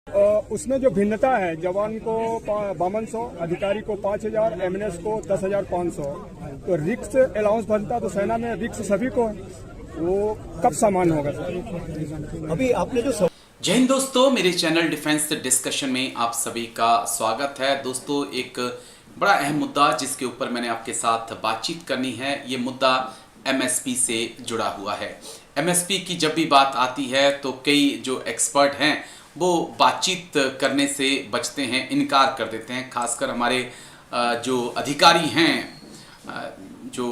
उसमें जो भिन्नता है, जवान को 5200, अधिकारी को 5000, एमएनएस को 10,500। तो रिक्स अलाउंस बनता तो सेना में रिक्स सभी को है। वो कब सामान्य होगा सर? अभी आपने जो जय हिंद दोस्तों, मेरे चैनल डिफेंस डिस्कशन में आप सभी का स्वागत है। दोस्तों, एक बड़ा अहम मुद्दा जिसके ऊपर मैंने आपके साथ बातचीत करनी है, ये मुद्दा एमएसपी से जुड़ा हुआ है। एमएसपी की जब भी बात आती है तो कई जो एक्सपर्ट हैं वो बातचीत करने से बचते हैं, इनकार कर देते हैं। खासकर हमारे जो अधिकारी हैं जो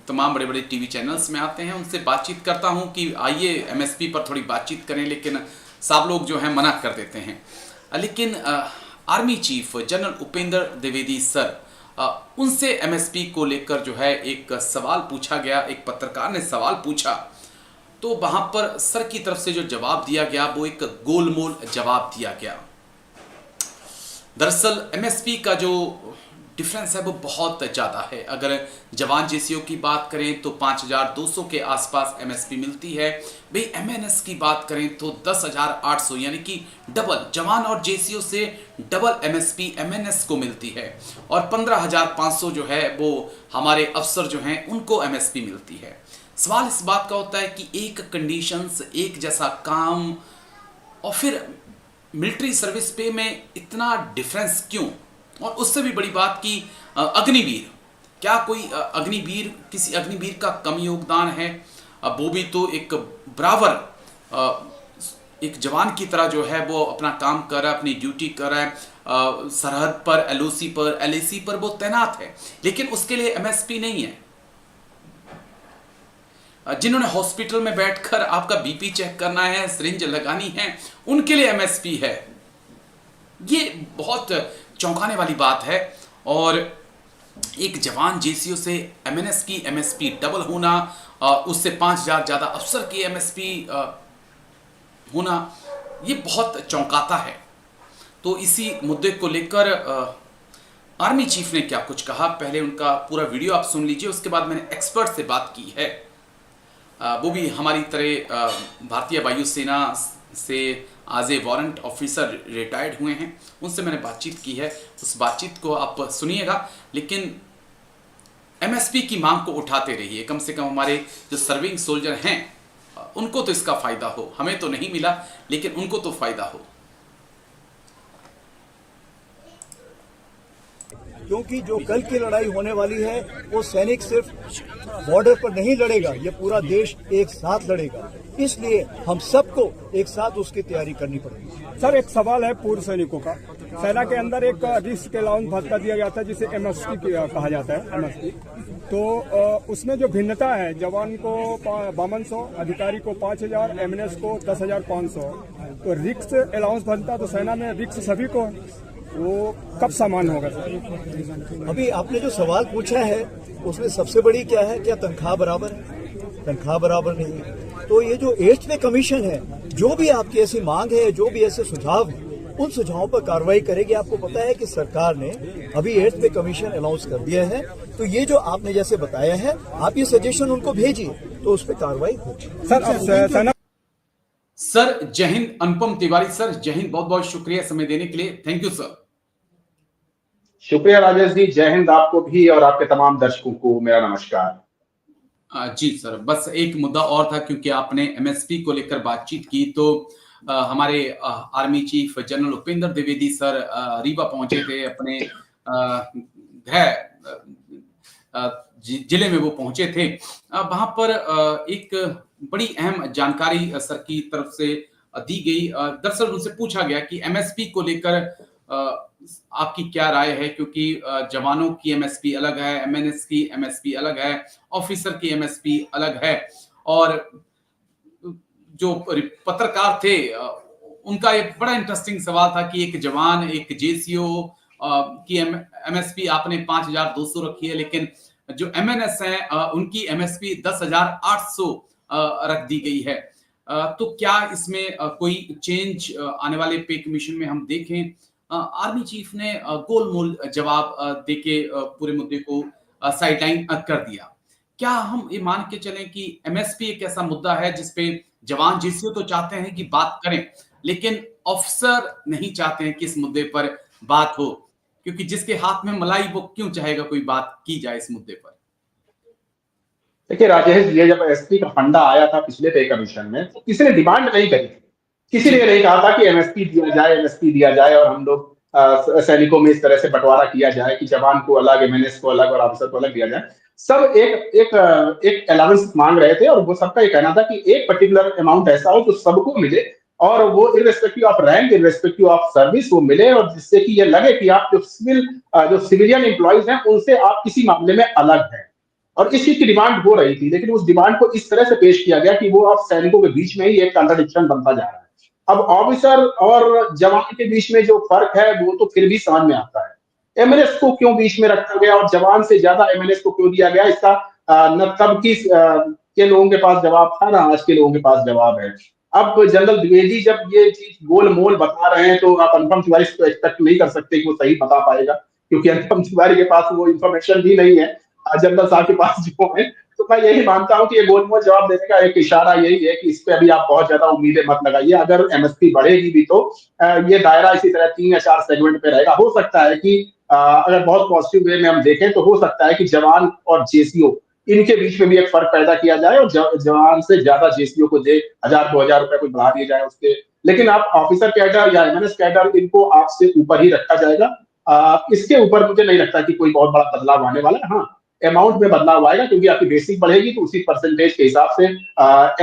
तमाम बड़े बड़े टीवी चैनल्स में आते हैं, उनसे बातचीत करता हूं कि आइए एमएसपी पर थोड़ी बातचीत करें, लेकिन सब लोग जो हैं मना कर देते हैं। लेकिन army chief general Upendra Dwivedi sir, उनसे एमएसपी को लेकर जो है एक सवाल पूछा गया, एक पत्रकार ने सवाल पूछा, तो वहां पर सर की तरफ से जो जवाब दिया गया वो एक गोलमोल जवाब दिया गया। दरअसल एमएसपी का जो डिफरेंस है वो बहुत ज़्यादा है। अगर जवान जेसीओ की बात करें तो 5200 के आसपास एमएसपी मिलती है। भाई एमएनएस की बात करें तो 10,800, यानी कि डबल, जवान और जेसीओ से डबल एमएसपी एमएनएस को मिलती है। और 15,500 जो है वो हमारे अफसर जो हैं उनको एमएसपी मिलती है। सवाल इस बात का होता है कि एक कंडीशंस, एक जैसा काम, और फिर मिलिट्री सर्विस पे में इतना डिफरेंस क्यों? और उससे भी बड़ी बात कि अग्निवीर, क्या कोई अग्निवीर, किसी अग्निवीर का कम योगदान है? वो भी तो एक बराबर एक जवान की तरह जो है वो अपना काम कर रहा है, अपनी ड्यूटी कर रहा है, सरहद पर, एलओसी पर, एलएसी पर वो तैनात है, लेकिन उसके लिए एमएसपी नहीं है। जिन्होंने हॉस्पिटल में बैठकर आपका बीपी चेक करना है, सिरिंज लगानी है, उनके लिए एमएसपी है। ये बहुत चौंकाने वाली बात है। और एक जवान जेसीओ से एमएनएस की एमएसपी डबल होना, उससे 5,000 ज़्यादा अफसर की एमएसपी होना, ये बहुत चौंकाता है। तो इसी मुद्दे को लेकर आर्मी चीफ ने क्या कुछ कहा, पहले उनका पूरा वीडियो आप सुन लीजिए। उसके बाद मैंने एक्सपर्ट से बात की है, वो भी हमारी तरह भारतीय वायुसेना से as a warrant officer retired हुए हैं। उनसे मैंने बातचीत की है, उस बातचीत को आप सुनिएगा। लेकिन एमएसपी की मांग को उठाते रहिए, कम से कम हमारे जो सर्विंग सोल्जर हैं उनको तो इसका फायदा हो। हमें तो नहीं मिला, लेकिन उनको तो फायदा हो। क्योंकि जो कल की लड़ाई होने वाली है वो सैनिक सिर्फ बॉर्डर पर नहीं लड़ेगा, ये पूरा देश एक साथ लड़ेगा। इसलिए हम सबको एक साथ उसकी तैयारी करनी पड़ेगी। सर, एक सवाल है पूर्व सैनिकों का। सेना के अंदर एक रिस्क अलाउंस भत्ता दिया जाता है जिसे एमएसपी कहा जाता है, एमएसपी। तो उसमें जो भिन्नता है, जवान को 5200, अधिकारी को 5000, एमएनएस को 10,500। तो रिक्स अलाउंस बनता तो सेना में रिक्स सभी को है। वो कब सामान्य होगा सर? अभी आपने जो सवाल पूछा है उसमें सबसे बड़ी क्या है, क्या तनख्वाह बराबर है? तनख्वाह बराबर नहीं है। तो ये जो 8th पे कमीशन है, जो भी आपकी ऐसी मांग है, जो भी ऐसे सुझाव है, उन सुझावों पर कार्रवाई करेगी। आपको पता है कि सरकार ने अभी 8th पे कमीशन अनाउंस कर दिया है। तो ये जो आपने जैसे बताया है, आप ये सजेशन उनको भेजिए तो उस पर कार्रवाई होगी। सर जय हिंद। अनुपम तिवारी सर, जय हिंद, बहुत बहुत शुक्रिया समय देने के लिए। Thank you sir. शुक्रिया राजेश जी, जय हिंद आपको भी और आपके तमाम दर्शकों को मेरा नमस्कार। जी सर, बस एक मुद्दा और था, क्योंकि आपने एमएसपी को लेकर बातचीत की तो हमारे army chief general Upendra Dwivedi sir Rewa पहुंचे थे, अपने गृह जिले में वो पहुंचे थे। वहां पर एक बड़ी अहम जानकारी सर की तरफ से दी गई। दरअसल उनसे पूछा गया कि एमएसपी को लेकर आपकी क्या राय है, क्योंकि जवानों की एमएसपी अलग है, एमएनएस की एमएसपी अलग है, ऑफिसर की एमएसपी अलग है। और जो पत्रकार थे उनका एक बड़ा इंटरेस्टिंग सवाल था कि एक जवान, एक जेसीओ की एमएसपी आपने 5,200 रखी है, लेकिन जो एमएनएस है उनकी एमएसपी 10,800 रख दी गई है। तो क्या इसमें कोई चेंज आने वाले पे कमीशन में हम देखें? आर्मी चीफ ने गोलमोल जवाब देके पूरे मुद्दे को साइडलाइन कर दिया। क्या हम ये मान के चलें कि एमएसपी एक ऐसा मुद्दा है जिसपे जवान जेसीओ तो चाहते हैं कि बात करें, लेकिन ऑफिसर नहीं चाहते हैं कि इस मुद्दे पर बात हो, क्योंकि जिसके हाथ में मलाई वो क्यों चाहेगा कोई बात की जाए इस मुद्दे पर। देखिए राजेश, ये जब एसपी का फंडा आया था पिछले पे कमीशन में, तो किसी ने डिमांड नहीं करी थी। किसी ने नहीं कहा था कि एमएसपी दिया जाए, एमएसपी दिया जाए और हम लोग सैनिकों में इस तरह से बंटवारा किया जाए कि जवान को अलग, एमएनएस को अलग और ऑफिसर को अलग दिया जाए। सब एक अलाउंस मांग रहे थे और वो सबका ये कहना था कि एक पर्टिकुलर अमाउंट ऐसा हो जो सबको मिले और वो irrespective of rank, irrespective of service वो मिले, और जिससे कि ये लगे कि आप जो सिविलियन एम्प्लॉइज हैं उनसे आप किसी मामले में अलग हैं। और इस चीज की डिमांड हो रही थी, लेकिन उस डिमांड को इस तरह से पेश किया गया कि वो अब सैनिकों के बीच में ही एक कॉन्ट्रडिक्शन बनता जा रहा है। अब ऑफिसर और जवान के बीच में जो फर्क है वो तो फिर भी समझ में आता है। एमएनएस को क्यों बीच में रखा गया और जवान से ज्यादा एमएनएस को क्यों दिया गया, इसका न तब की के लोगों के पास जवाब था, ना आज के लोगों के पास जवाब है। अब जनरल द्विवेदी जब ये चीज गोल मोल बता रहे हैं तो आप अनुपम तिवारी को एक्सपेक्ट नहीं कर सकते कि वो सही बता पाएगा, क्योंकि अनुपम तिवारी के पास वो इन्फॉर्मेशन भी नहीं है जनरल साहब के पास जो है। तो मैं यही मानता हूं कि ये गोलमोल जवाब देने का एक इशारा यही है कि इस पे अभी आप बहुत ज्यादा उम्मीदें मत लगाइए। अगर एमएसपी बढ़ेगी भी तो ये दायरा इसी तरह 3 या 4 सेगमेंट पे रहेगा। हो सकता है कि अगर बहुत पॉजिटिव वे में हम देखें तो हो सकता है कि जवान और जेसीओ इनके बीच में भी एक फर्क पैदा किया जाए और जवान से ज्यादा जेसीओ को दे 1000-2000 रुपए कोई बढ़ा दिए जाए उसके। लेकिन आप ऑफिसर कैडर या एमएनएस कैडर इनको आपसे ऊपर ही रखा जाएगा। इसके ऊपर मुझे नहीं लगता कि कोई बहुत बड़ा बदलाव आने वाला है। हाँ, अमाउंट में बदलाव आएगा क्योंकि आपकी बेसिक बढ़ेगी तो उसी परसेंटेज के हिसाब से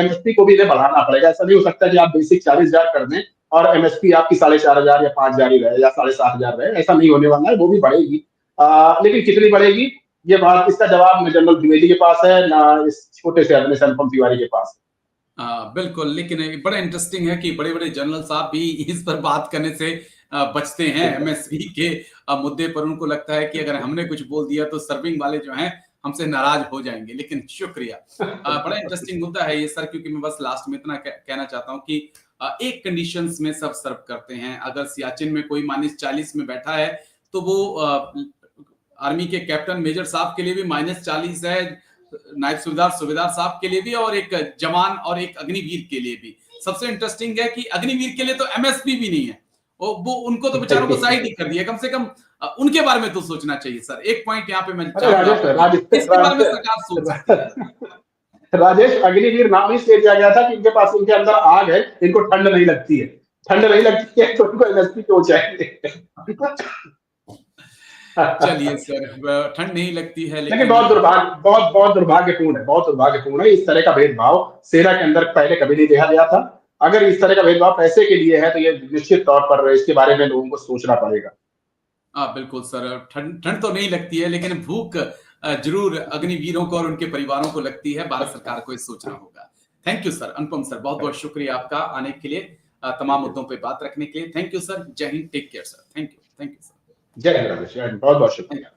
एमएसपी को भी इन्हें बढ़ाना पड़ेगा। ऐसा नहीं हो सकता कि आप बेसिक 40,000 कर दें और एमएसपी आपकी 4,500 या 5,000 ही रहे या 7,500 रहे। ऐसा नहीं होने वाला है, वो भी बढ़ेगी। लेकिन कितनी बढ़ेगी ये बात, इसका जवाब न जनरल द्विवेदी के पास है ना इस छोटे से आदमी अनुपम तिवारी के पास। बिल्कुल, लेकिन बड़ा इंटरेस्टिंग है कि बड़े बड़े जनरल साहब भी इस पर बात करने से बचते हैं एमएसपी के मुद्दे पर। उनको लगता है कि अगर हमने कुछ बोल दिया तो सर्विंग वाले जो हैं हमसे नाराज हो जाएंगे। लेकिन शुक्रिया, बड़ा इंटरेस्टिंग मुद्दा है ये सर, क्योंकि मैं बस लास्ट में इतना कहना चाहता हूं कि एक कंडीशंस में सब सर्व करते हैं। अगर सियाचिन में कोई -40 में बैठा है तो वो आर्मी के कैप्टन मेजर साहब के लिए भी -40 है, नायब सूबेदार साहब के लिए भी, और एक जवान और एक अग्निवीर के लिए भी। सबसे इंटरेस्टिंग है कि अग्निवीर के लिए तो एमएसपी भी नहीं है, वो उनको तो बेचारों को साइड ही कर दिया। कम से कम उनके बारे में तो सोचना चाहिए सर। एक पॉइंट यहाँ पे मैं इसके बारे में सरकार सोच सकती है। राजेश, अग्निवीर नाम ही इसलिए दिया गया था कि इनके अंदर आग है, इनको ठंड नहीं लगती है। ठंड नहीं लगती है तो इनको एमएसपी क्यों चाहिए? चलिए सर, ठंड नहीं लगती है लेकिन बहुत दुर्भाग्यपूर्ण है। इस तरह का भेदभाव सेना के अंदर पहले कभी नहीं देखा गया था। अगर इस तरह का भेदभाव पैसे के लिए है तो ये निश्चित तौर पर इसके बारे में लोगों को सोचना पड़ेगा। बिल्कुल सर, ठंड तो नहीं लगती है लेकिन भूख जरूर अग्निवीरों को और उनके परिवारों को लगती है। भारत सरकार को इस सोचना होगा। Thank you sir. Anupam sir, बहुत बहुत शुक्रिया आपका आने के लिए, तमाम मुद्दों पे बात रखने के लिए। Thank you sir. जय Hind, take care sir. Thank you sir. जय हिंद राजेश, बहुत बहुत शुक्रिया।